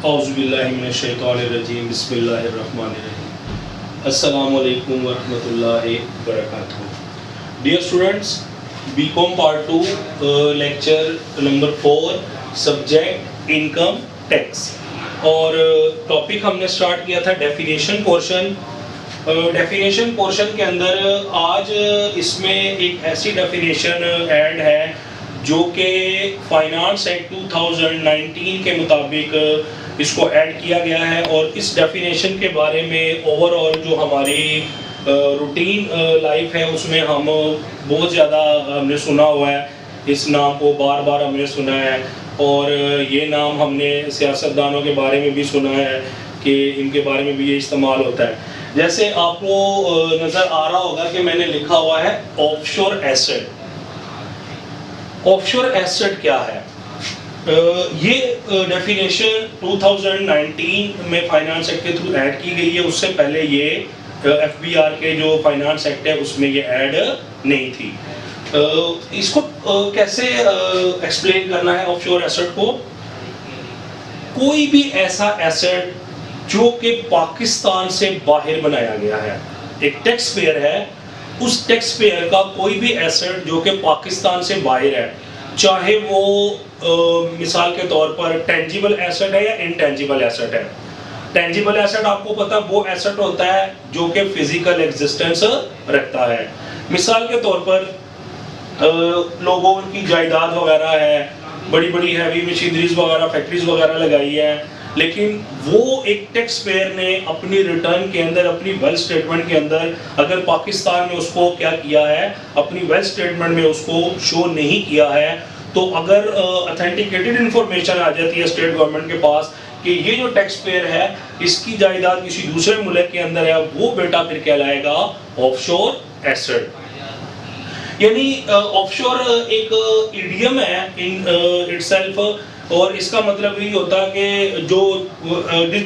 औज़ुबिल्लाहिमिनश्शैतानिर्रजीम बिस्मिल्लाहिर्रहमानिर्रहीम अस्सलामु अलैकुम वरहमतुल्लाहि वबरकातुहू। Dear students, BCom part 2 lecture number 4 subject income tax और टॉपिक हमने स्टार्ट किया था डेफिनेशन पोर्शन। डेफिनेशन पोर्शन के अंदर आज इसमें एक ऐसी डेफिनेशन ऐड है जो कि फाइनेंस एक्ट 2019 के मुताबिक इसको ऐड किया गया है और इस डेफिनेशन के बारे में ओवरऑल जो हमारी रूटीन लाइफ है उसमें हम बहुत ज़्यादा हमने सुना हुआ है। इस नाम को बार बार हमने सुना है और ये नाम हमने सियासतदानों के बारे में भी सुना है कि इनके बारे में भी ये इस्तेमाल होता है। जैसे आपको नज़र आ रहा होगा कि मैंने लिखा हुआ है ऑफशोर एसेट। ऑफशोर एसेट क्या है? ये डेफिनेशन 2019 में फाइनेंस एक्ट के थ्रू ऐड की गई है। उससे पहले ये एफबीआर के जो फाइनेंस एक्ट है उसमें ये ऐड नहीं थी। इसको कैसे एक्सप्लेन करना है ऑफशोर एसेट को? कोई भी ऐसा एसेट जो कि पाकिस्तान से बाहर बनाया गया है, एक टैक्स पेयर है, उस टैक्स पेयर का कोई भी एसेट जो कि पाकिस्तान से बाहर है, चाहे वो मिसाल के तौर पर टेंजिबल एसेट है या इनटेंजिबल एसेट है। टेंजिबल एसेट आपको पता है वो एसेट होता है जो कि फिजिकल एग्जिस्टेंस रखता है। मिसाल के तौर पर लोगों की जायदाद वगैरह है, बड़ी बड़ी हैवी मशीनरीज वगैरह, फैक्ट्रीज वगैरह लगाई है, लेकिन वो एक टैक्स पेयर ने अपनी रिटर्न के अंदर, अपनी वेल्थ स्टेटमेंट के अंदर अगर पाकिस्तान में उसको क्या किया है, अपनी वेल्थ स्टेटमेंट में उसको शो नहीं किया है, तो अगर ऑथेंटिकेटेड इंफॉर्मेशन आ जाती है स्टेट गवर्नमेंट के पास कि ये जो टैक्स पेयर है इसकी जायदाद किसी दूसरे मुल्क के अंदर है, वो बेटा फिर कहलाएगा ऑफशोर एसेट। यानी ऑफशोर एक इडियम है इन इटसेल्फ और इसका मतलब यही होता है कि जो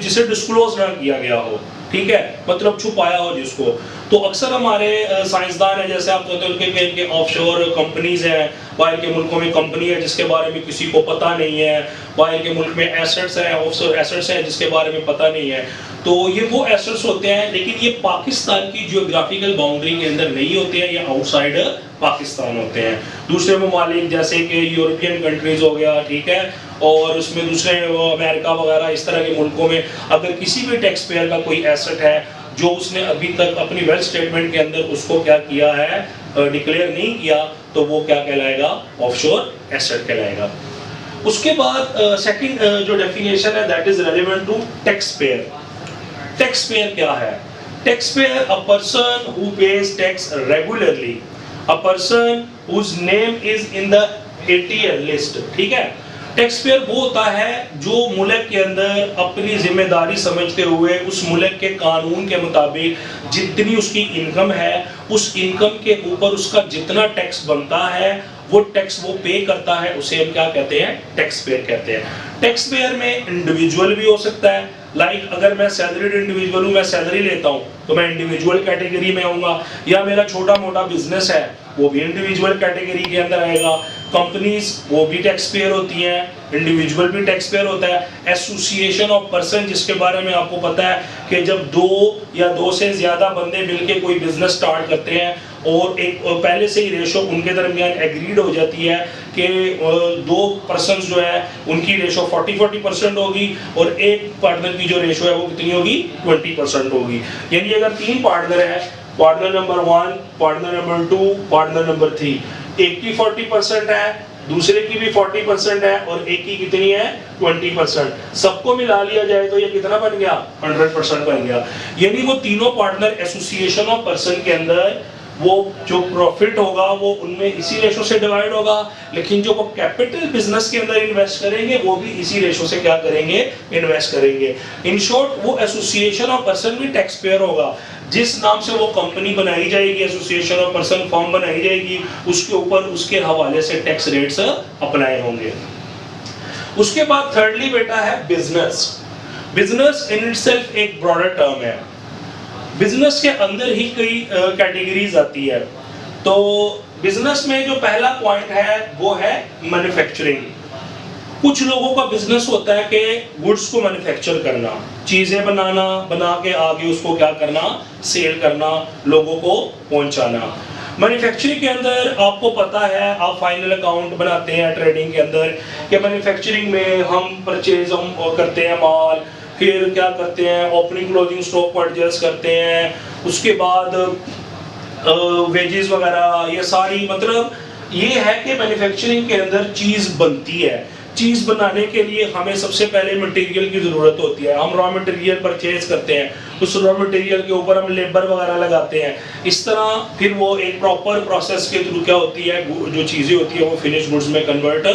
जिसे डिस्क्लोज ना किया गया हो, ठीक है, मतलब छुपाया हो जिसको। तो अक्सर हमारे साइंसदान है, जैसे आप कहते हैं कि ऑफशोर कंपनीज हैं, बाहर के मुल्कों में कंपनी है जिसके बारे में किसी को पता नहीं है, बाहर के मुल्क में एसेट्स हैं, ऑफशोर एसेट्स हैं जिसके बारे में पता नहीं है। तो ये वो एसेट्स होते हैं, लेकिन ये पाकिस्तान की जियोग्राफिकल बाउंड्री के अंदर नहीं होते हैं, ये आउटसाइड पाकिस्तान होते हैं। दूसरे ममालिक जैसे कि यूरोपियन कंट्रीज हो गया, ठीक है, और उसमें दूसरे अमेरिका वगैरह इस तरह के मुल्कों में अगर किसी भी टैक्स पेयर का कोई एसेट है जो उसने अभी तक अपनी वेल्थ स्टेटमेंट के अंदर उसको क्या किया है, डिक्लेयर नहीं किया, तो वो क्या कहलाएगा, ऑफशोर एसेट कहलाएगा। उसके बाद सेकंड जो डेफिनेशन है that is relevant to tax payer. Tax payer क्या है? Tax payer a person who pays tax regularly, a person whose name is in the ATL list, ठीक है। टैक्स पेयर वो होता है जो मुल्क के अंदर अपनी जिम्मेदारी समझते हुए उस मुल्क के कानून के मुताबिक जितनी उसकी इनकम है, उस इनकम के ऊपर उसका जितना टैक्स बनता है वो टैक्स वो पे करता है, उसे हम क्या कहते हैं, टैक्स पेयर कहते हैं। टैक्स पेयर में इंडिविजुअल भी हो सकता है, लाइक अगर मैं सैलरीड इंडिविजुअल हूँ, मैं सैलरी लेता हूँ तो मैं इंडिविजुअल कैटेगरी में आऊँगा, या मेरा छोटा मोटा बिजनेस है वो भी इंडिविजुअल कैटेगरी के अंदर आएगा। कंपनीज वो भी टैक्स पेयर होती हैं, इंडिविजुअल भी टैक्स पेयर होता है। एसोसिएशन ऑफ पर्सन जिसके बारे में आपको पता है कि जब दो या दो से ज्यादा बंदे मिलके कोई बिजनेस स्टार्ट करते हैं और एक पहले से ही रेशो उनके दरमियान एग्रीड हो जाती है कि दो पर्सन जो है उनकी रेशो 40-40% होगी और एक पार्टनर की जो रेशो है वो कितनी होगी, 20% होगी। यानी अगर 3 पार्टनर है, partner number 1, partner number 2, partner number 3, एक की 40% है, दूसरे की भी 40% है और एक की कितनी है, 20%। सबको मिला लिया जाए तो ये कितना बन गया, 100% बन गया। यानी वो तीनों पार्टनर एसोसिएशन ऑफ पर्सन के अंदर वो जो प्रॉफिट होगा वो उनमें इसी रेशो से डिवाइड होगा, लेकिन जो वो कैपिटल बिजनेस के अंदर इन्वेस्ट करेंगे वो भी इसी रेशो से क्या करेंगे, इन्वेस्ट करेंगे। इन शॉर्ट वो एसोसिएशन ऑफ पर्सन भी टैक्स पेयर होगा। जिस नाम से वो कंपनी बनाई जाएगी, एसोसिएशन ऑफ पर्सन फॉर्म बनाई जाएगी, उसके ऊपर उसके हवाले से टैक्स रेट्स अप्लाई होंगे। उसके बाद थर्डली बेटा है बिजनेस। बिजनेस इन इटसेल्फ एक ब्रॉडर टर्म है। बिजनेस के अंदर ही कई कैटेगरीज आती है। तो बिजनेस में जो पहला पॉइंट है वो है मैन्युफैक्चरिंग। कुछ लोगों का बिजनेस होता है कि गुड्स को मैन्युफैक्चर करना, चीजें बनाना, बना के आगे उसको क्या करना, सेल करना, लोगों को पहुंचाना। मैन्युफैक्चरिंग के अंदर आपको पता है, आप फाइनल अकाउंट बनाते हैं ट्रेडिंग के अंदर, कि मैन्युफैक्चरिंग में हम परचेज हम करते हैं माल, फिर क्या करते हैं, ओपनिंग क्लोजिंग स्टॉक को एडजस्ट करते हैं, उसके बाद वेजेस वगैरह, ये सारी मतलब ये है कि मैन्युफैक्चरिंग के अंदर चीज बनती है। चीज बनाने के लिए हमें सबसे पहले मटेरियल की जरूरत होती है। हम रॉ मटेरियल परचेज करते हैं, उस रॉ मटेरियल के ऊपर हम लेबर वगैरह लगाते हैं। इस तरह फिर वो एक प्रॉपर प्रोसेस के थ्रू क्या होती है, जो चीजें होती है वो फिनिश गुड्स में कन्वर्ट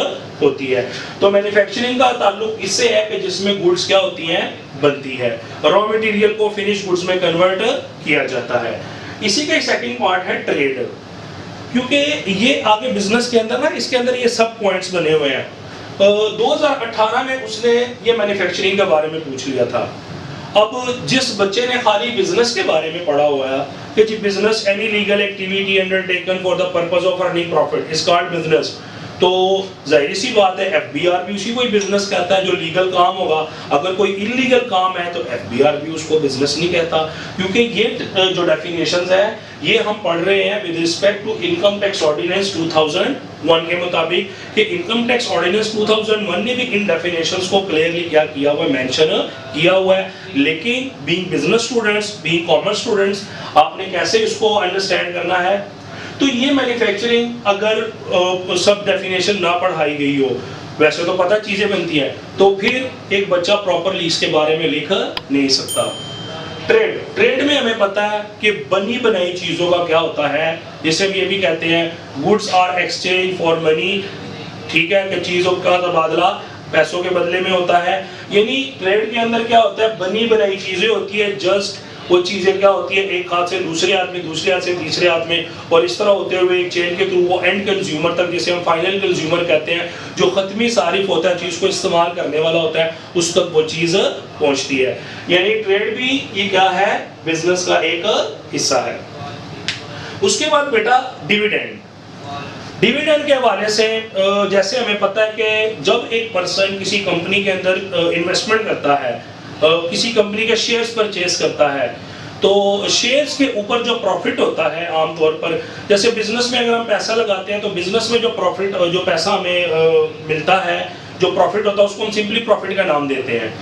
होती है। तो मैन्युफैक्चरिंग का ताल्लुक इससे है कि जिसमें गुड्स क्या होती हैं, बनती है, रॉ मटेरियल को फिनिश गुड्स में कन्वर्ट किया जाता है। इसी का सेकंड पार्ट है ट्रेड, क्योंकि ये आगे बिजनेस के अंदर ना, इसके अंदर ये सब पॉइंट्स बने हुए हैं। 2018 में उसने ये मैन्युफैक्चरिंग के बारे में पूछ लिया था। अब जिस बच्चे ने खाली बिजनेस के बारे में पढ़ा हुआ है कि जी business any legal activity undertaken for the purpose of earning profit is called business, तो जाहिर सी बात है एफबीआर भी उसी को ही बिजनेस कहता है जो लीगल काम होगा। अगर कोई इलीगल काम है तो एफबीआर भी उसको बिजनेस नहीं कहता, क्योंकि ये जो डेफिनेशंस है ये हम पढ़ रहे हैं with respect to income tax ordinance 2001 के मुताबिक, कि इनकम टैक्स ऑर्डिनेंस 2001 ने भी इन डेफिनेशंस को क्लियरली क्या किया हुआ है, मेंशन किया हुआ है। लेकिन being business students, being commerce students, आपने कैसे इसको अंडरस्टैंड करना है। तो ये मैन्युफैक्चरिंग अगर सब डेफिनेशन ना पढ़ाई गई हो, वैसे तो पता चीजें बनती हैं, तो फिर एक बच्चा प्रॉपरली इसके बारे में लिख नहीं सकता। ट्रेड में हमें पता है कि बनी बनाई चीजों का क्या होता है, जिसे हम ये भी कहते हैं goods are exchange for money, ठीक है, कि चीजों का तबादला पैसों के बदले में होता है। यानी ट्रेड के अंदर क्या होता है, बनी बनाई चीजें होती है, जस्ट वो चीजें क्या होती है एक हाथ से दूसरे हाथ में, दूसरे हाथ से तीसरे हाथ में, और इस तरह होते हुए एक चेन के थ्रू वो एंड कंज्यूमर तक, जिसे हम फाइनल कंज्यूमर कहते हैं, जो खत्मी सारिफ होता है, चीज को इस्तेमाल करने वाला होता है, उस तक वो चीज पहुंचती है। यानी ट्रेड भी ये क्या है, बिजनेस का एक हिस्सा है। उसके बाद बेटा डिविडेंड। डिविडेंड के हवाले से जैसे हमें पता है कि जब एक पर्सन किसी कंपनी के अंदर इन्वेस्टमेंट करता है, किसी कंपनी के शेयर्स परचेज करता है, तो शेयर्स के ऊपर जो प्रॉफिट होता है आमतौर पर, जैसे बिजनेस में अगर हम पैसा लगाते हैं तो बिजनेस में जो प्रॉफिट, जो पैसा हमें मिलता है, जो प्रॉफिट होता है उसको हम सिंपली प्रॉफिट का नाम देते हैं।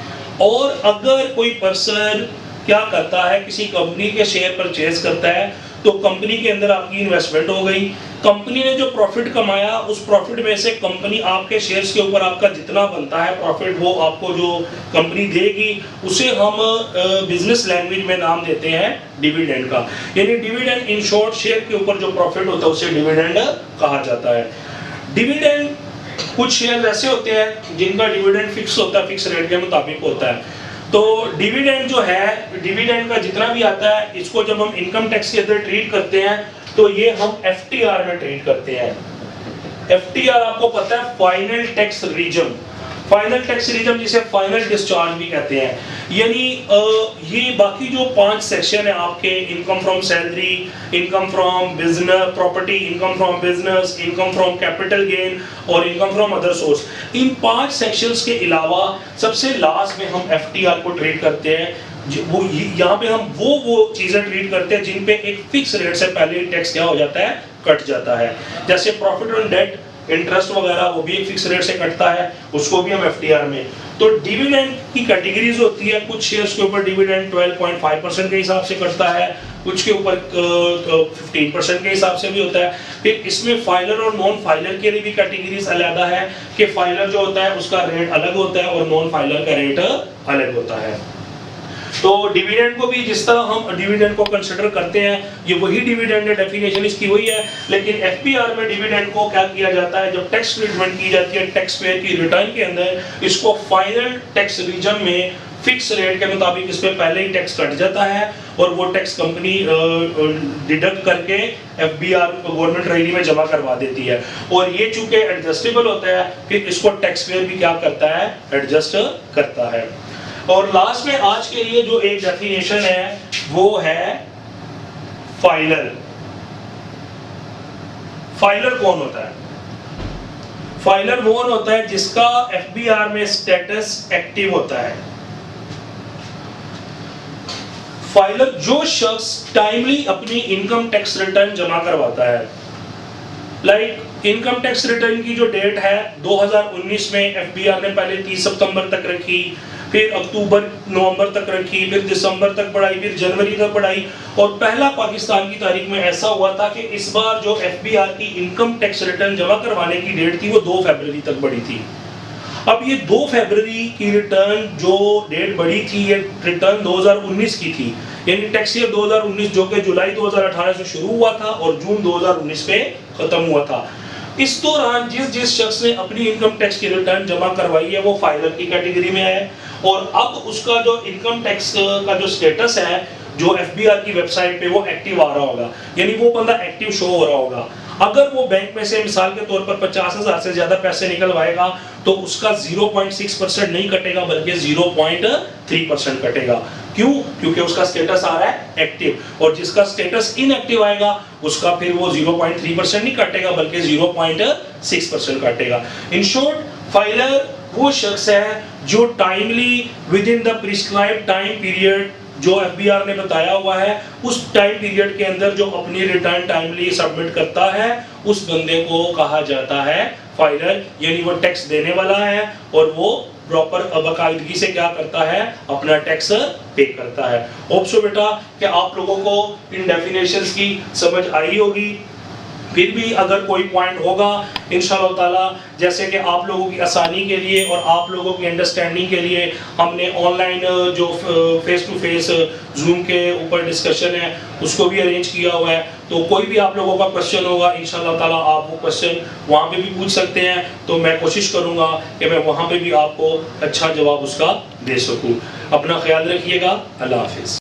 और अगर कोई पर्सन क्या करता है, किसी कंपनी के शेयर परचेज करता है, तो कंपनी के अंदर आपकी इन्वेस्टमेंट हो गई, कंपनी ने जो प्रॉफिट कमाया उस प्रॉफिट में से कंपनी आपके शेयर्स के ऊपर आपका जितना बनता है प्रॉफिट, वो आपको जो कंपनी देगी उसे हम बिजनेस लैंग्वेज में नाम देते हैं डिविडेंड का। यानी डिविडेंड इन शॉर्ट, शेयर के ऊपर जो प्रॉफिट होता है उसे डिविडेंड कहा जाता है। डिविडेंड, कुछ शेयर ऐसे होते हैं जिनका डिविडेंड फिक्स होता है, फिक्स रेट के मुताबिक होता है। तो डिविडेंड जो है, डिविडेंड का जितना भी आता है, इसको जब हम इनकम टैक्स के अंदर ट्रीट करते हैं तो ये हम एफटीआर में ट्रीट करते हैं। एफटीआर आपको पता है, final tax region, final tax region जिसे फाइनल डिस्चार्ज भी कहते हैं। यानी ये बाकी जो 5 सेक्शन है आपके, income from salary, income from business property, income from business, income from capital gain और इनकम फ्रॉम अदर सोर्स, इन 5 सेक्शंस के अलावा सबसे लास्ट में हम एफटीआर को ट्रीट करते हैं। वो यहाँ पे हम वो चीजें ट्रीट करते हैं जिन पे एक फिक्स रेट से पहले टैक्स क्या हो जाता है, कट जाता है। जैसे प्रॉफिट ऑन डेट, इंटरेस्ट वगैरह, वो भी एक फिक्स रेट से कटता है, उसको भी हम एफटीआर में। तो डिविडेंड की कैटेगरीज होती है, कुछ शेयर्स के ऊपर डिविडेंड 12.5% के हिसाब से कटता है, कुछ के ऊपर 15% के हिसाब से भी होता है। फिर इसमें फाइलर और नॉन फाइलर के लिए भी कैटेगरीज अलग है, कि फाइलर जो होता है उसका रेट अलग होता है और नॉन फाइलर का रेट अलग होता है। तो डिविडेंड को भी जिस तरह हम डिविडेंड को कंसीडर करते हैं, ये वही डिविडेंड है, डेफिनेशन इसकी वही है, लेकिन एफपीआर में डिविडेंड को क्या किया जाता है, जब टैक्स ट्रीटमेंट की जाती है टैक्स पेयर की रिटर्न के अंदर, इसको फाइनल टैक्स रीजन में फिक्स रेट के मुताबिक इस पे पहले ही टैक्स कट जाता है और वो टैक्स कंपनी डिडक्ट करके एफबीआर गवर्नमेंट ट्रेजरी में जमा करवा देती है। और ये चूंकि एडजस्टेबल होता है, फिर इसको टैक्स पेयर भी क्या करता है, एडजस्ट करता है। और लास्ट में आज के लिए जो एक डेफिनेशन है वो है फाइलर। फाइलर कौन होता है? फाइलर वो होता है जिसका एफबीआर में स्टेटस एक्टिव होता है। फाइलर जो शख्स टाइमली अपनी इनकम टैक्स रिटर्न जमा करवाता है, लाइक इनकम टैक्स रिटर्न की जो डेट है 2019 में एफबीआर ने पहले 30 सितंबर तक रखी, फिर अक्टूबर नवंबर तक रखी, फिर दिसंबर तक बढ़ाई, फिर जनवरी तक बढ़ाई, और पहला पाकिस्तान की तारीख में ऐसा हुआ था कि इस बार जो एफबीआर की इनकम टैक्स रिटर्न जमा करवाने की डेट थी वो 2 फरवरी तक बढ़ी थी। अब ये 2 फरवरी की रिटर्न जो डेट बढ़ी थी, ये रिटर्न 2019 की थी, यानी टैक्स ईयर 2019 जो कि जुलाई 2018 से शुरू हुआ था और जून 2019 में खत्म हुआ था। इस दौरान जिस शख्स ने अपनी इनकम टैक्स की रिटर्न जमा करवाई है वो फाइलर की कैटेगरी में है, और अब उसका जो इनकम टैक्स का जो स्टेटस है जो एफबीआर की वेबसाइट पे वो एक्टिव आ रहा होगा, यानी वो बंदा एक्टिव शो हो रहा होगा। अगर वो बैंक में से मिसाल के तौर पर 50,000 से ज्यादा पैसे निकलवाएगा तो उसका 0.6% नहीं कटेगा बल्कि 0.3% कटेगा। क्यों? क्योंकि उसका स्टेटस आ रहा है एक्टिव, और जिसका स्टेटस इनएक्टिव आएगा उसका फिर वो 0.3% नहीं कटेगा बल्कि 0.6% काटेगा। इन शॉर्ट, फाइलर वो शख्स है जो timely with in the prescribed time period जो एफबीआर ने बताया हुआ है उस टाइम पीरियड के अंदर जो अपनी रिटर्न टाइमली सबमिट करता है उस बंदे को कहा जाता है फाइलर, यानी वो टैक्स देने वाला है और वो प्रॉपर बाकायदगी से क्या करता है, अपना टैक्स पे करता है। होप सो बेटा कि आप लोगों को इन डेफिनेशंस की समझ आई होगी। फिर भी अगर कोई पॉइंट होगा इंशाअल्लाह ताला, जैसे कि आप लोगों की आसानी के लिए और आप लोगों की अंडरस्टैंडिंग के लिए हमने ऑनलाइन जो फेस टू फेस जूम के ऊपर डिस्कशन है उसको भी अरेंज किया हुआ है। तो कोई भी आप लोगों का क्वेश्चन होगा इंशाअल्लाह ताला आप वो क्वेश्चन वहाँ पे भी पूछ सकते हैं, तो मैं कोशिश करूँगा कि मैं वहाँ पे भी आपको अच्छा जवाब उसका दे सकूँ। अपना ख्याल रखिएगा। अल्लाह हाफिज़।